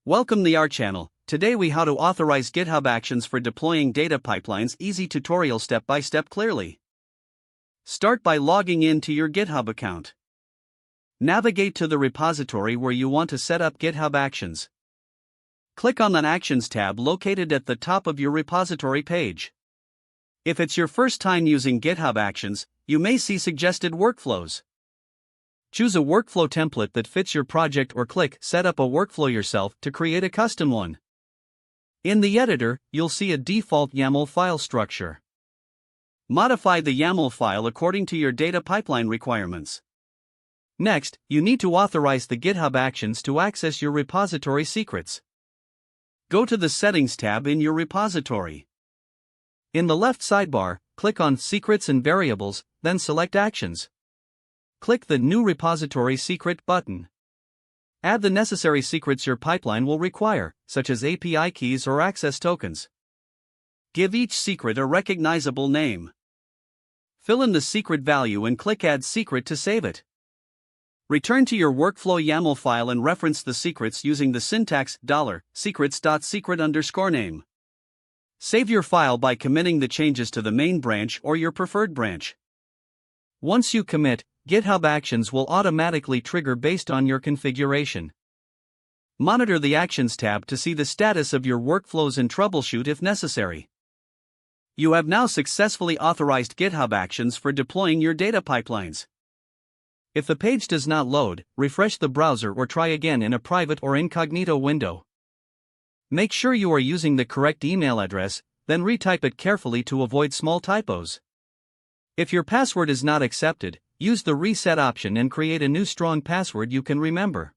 Welcome to our channel. Today we how to authorize GitHub Actions for deploying data pipelines. Easy tutorial step by step clearly. Start by logging in to your GitHub account. Navigate to the repository where you want to set up GitHub Actions. Click on the Actions tab located at the top of your repository page. If it's your first time using GitHub Actions, you may see suggested workflows. Choose a workflow template that fits your project or click Set up a workflow yourself to create a custom one. In the editor, you'll see a default YAML file structure. Modify the YAML file according to your data pipeline requirements. Next, you need to authorize the GitHub Actions to access your repository secrets. Go to the Settings tab in your repository. In the left sidebar, click on Secrets and Variables, then select Actions. Click the New Repository Secret button. Add the necessary secrets your pipeline will require, such as API keys or access tokens. Give each secret a recognizable name. Fill in the secret value and click Add Secret to save it. Return to your workflow YAML file and reference the secrets using the syntax $secrets.secret_name. Save your file by committing the changes to the main branch or your preferred branch. Once you commit, GitHub Actions will automatically trigger based on your configuration. Monitor the Actions tab to see the status of your workflows and troubleshoot if necessary. You have now successfully authorized GitHub Actions for deploying your data pipelines. If the page does not load, refresh the browser or try again in a private or incognito window. Make sure you are using the correct email address, then retype it carefully to avoid small typos. If your password is not accepted, use the reset option and create a new strong password you can remember.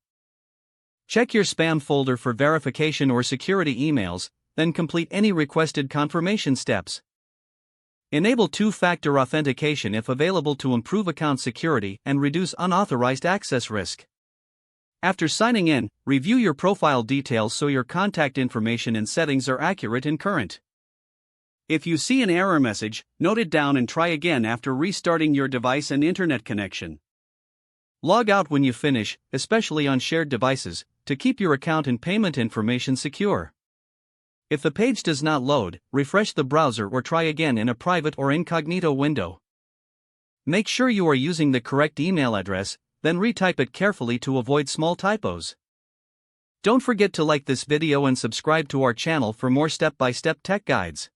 Check your spam folder for verification or security emails, then complete any requested confirmation steps. Enable two-factor authentication if available to improve account security and reduce unauthorized access risk. After signing in, review your profile details so your contact information and settings are accurate and current. If you see an error message, note it down and try again after restarting your device and internet connection. Log out when you finish, especially on shared devices, to keep your account and payment information secure. If the page does not load, refresh the browser or try again in a private or incognito window. Make sure you are using the correct email address, then retype it carefully to avoid small typos. Don't forget to like this video and subscribe to our channel for more step-by-step tech guides.